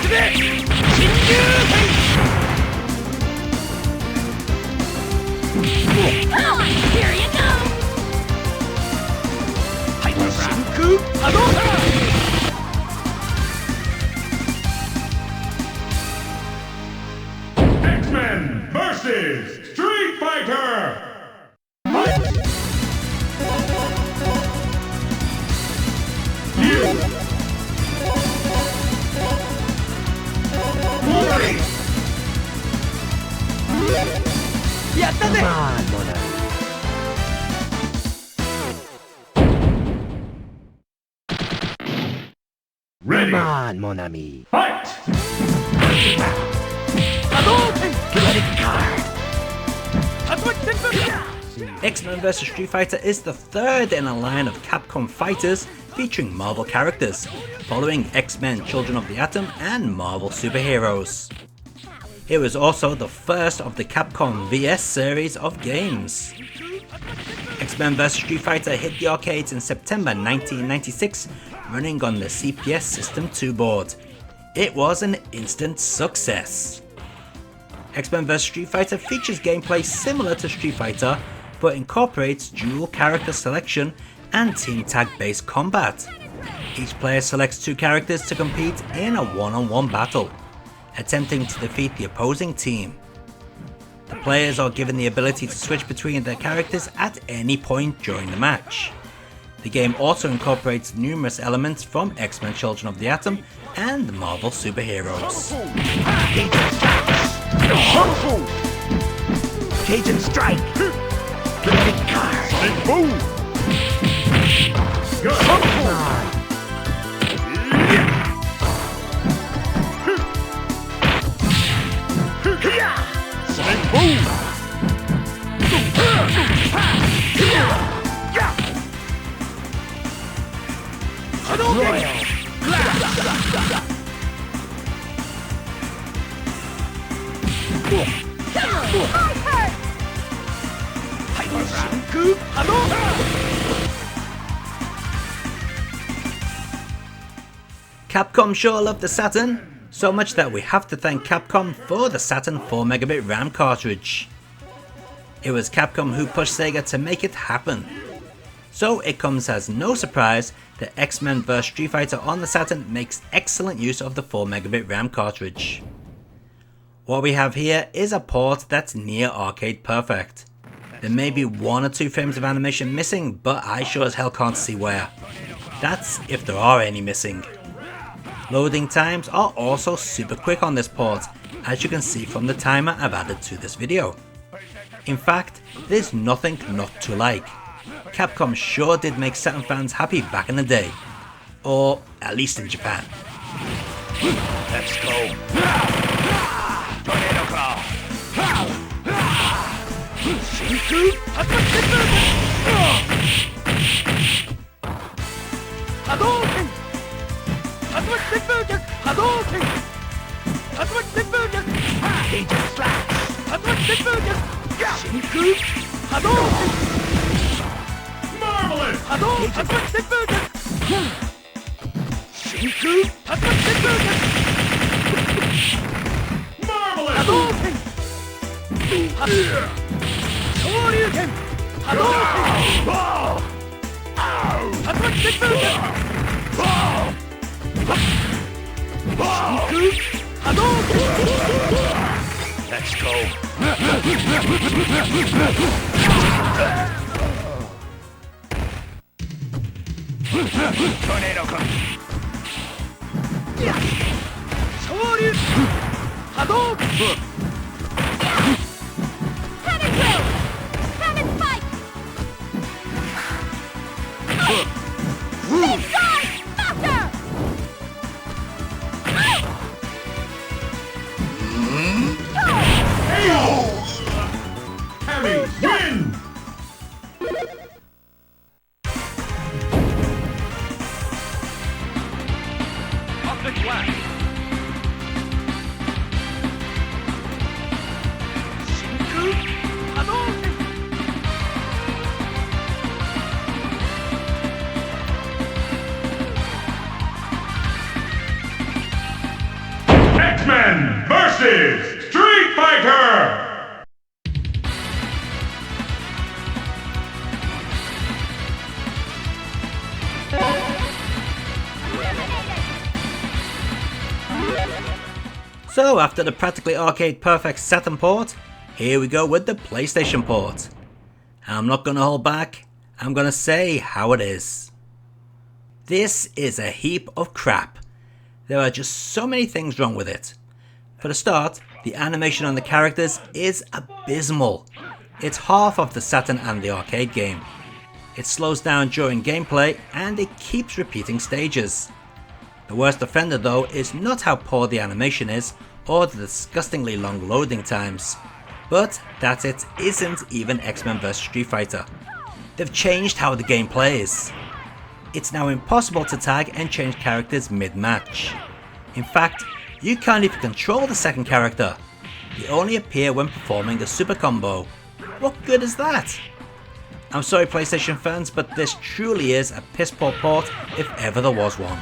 Here you go! X-Men versus Street Fighter! Ready. Come on, mon ami. Fight! X-Men vs Street Fighter is the third in a line of Capcom Fighters featuring Marvel characters, following X-Men Children of the Atom and Marvel Superheroes. It was also the first of the Capcom VS series of games. X-Men vs Street Fighter hit the arcades in September 1996, running on the CPS System 2 board. It was an instant success. X-Men vs Street Fighter features gameplay similar to Street Fighter, but incorporates dual character selection and team tag based combat. Each player selects two characters to compete in a one-on-one battle, attempting to defeat the opposing team. The players are given the ability to switch between their characters at any point during the match. The game also incorporates numerous elements from X-Men Children of the Atom and Marvel Superheroes. Cajun strike. Kinetic card. Boom! Come on. Capcom sure loved the Saturn, so much that we have to thank Capcom for the Saturn 4MB RAM cartridge. It was Capcom who pushed Sega to make it happen. So it comes as no surprise that X-Men vs Street Fighter on the Saturn makes excellent use of the 4MB RAM cartridge. What we have here is a port that's near arcade perfect. There may be one or two frames of animation missing, but I sure as hell can't see where. That's if there are any missing. Loading times are also super quick on this port, as you can see from the timer I've added to this video. In fact, there's nothing not to like. Capcom sure did make Saturn fans happy back in the day. Or at least in Japan. Let's go. Tornado claw. Shinku Hadouken. Hadouken. Cajun slash. Shinku Hadouken. Marvelous! Shinku Marvelous! Shoryuken Hadouken. Shinku Hadouken. Let's go. Tornado come. Shoryuken Hadouken. Cannon drill! Cannon spike! Inside! Faster! Hammy, win! Optic blast. Shinku Hadouken. So after the practically arcade perfect Saturn port, here we go with the PlayStation port. I'm not gonna hold back, I'm gonna say how it is. This is a heap of crap. There are just so many things wrong with it. For the start, the animation on the characters is abysmal. It's half of the Saturn and the arcade game. It slows down during gameplay and it keeps repeating stages. The worst offender though is not how poor the animation is or the disgustingly long loading times, but that it isn't even X-Men vs Street Fighter. They've changed how the game plays. It's now impossible to tag and change characters mid-match. In fact, you can't even control the second character. They only appear when performing the super combo. What good is that? I'm sorry PlayStation fans, but this truly is a piss poor port if ever there was one.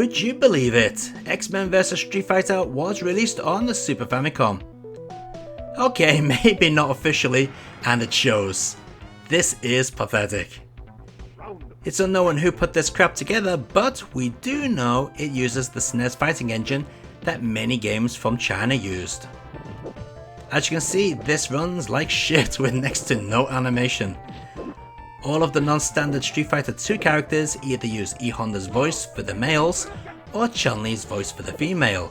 Would you believe it? X-Men vs Street Fighter was released on the Super Famicom. Okay, maybe not officially, and it shows. This is pathetic. It's unknown who put this crap together, but we do know it uses the SNES fighting engine that many games from China used. As you can see, this runs like shit with next to no animation. All of the non-standard Street Fighter 2 characters either use E Honda's voice for the males or Chun-Li's voice for the female.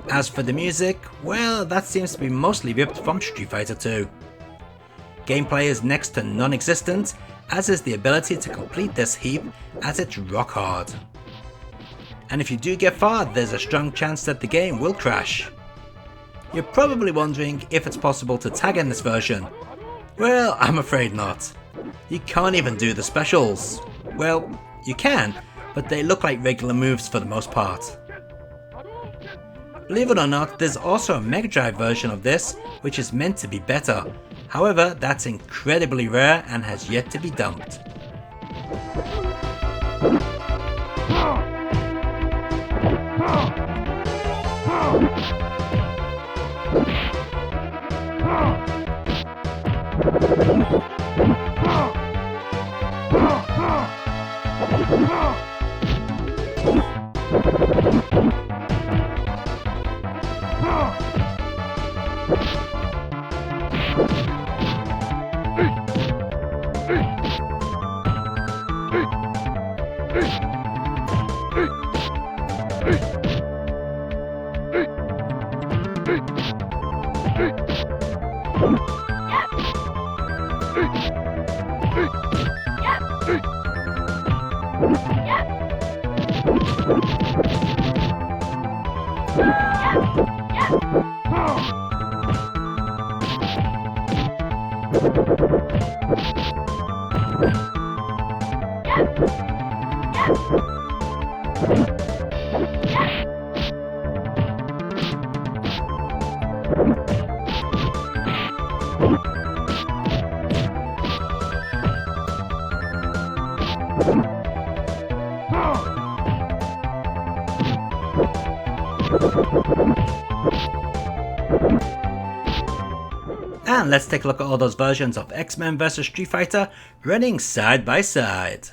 As for the music, well, that seems to be mostly ripped from Street Fighter 2. Gameplay is next to non-existent, as is the ability to complete this heap, as it's rock hard. And if you do get far, there's a strong chance that the game will crash. You're probably wondering if it's possible to tag in this version. Well, I'm afraid not. You can't even do the specials. Well, you can, but they look like regular moves for the most part. Believe it or not, there's also a Mega Drive version of this, which is meant to be better. However, that's incredibly rare and has yet to be dumped. And let's take a look at all those versions of X-Men vs Street Fighter running side by side.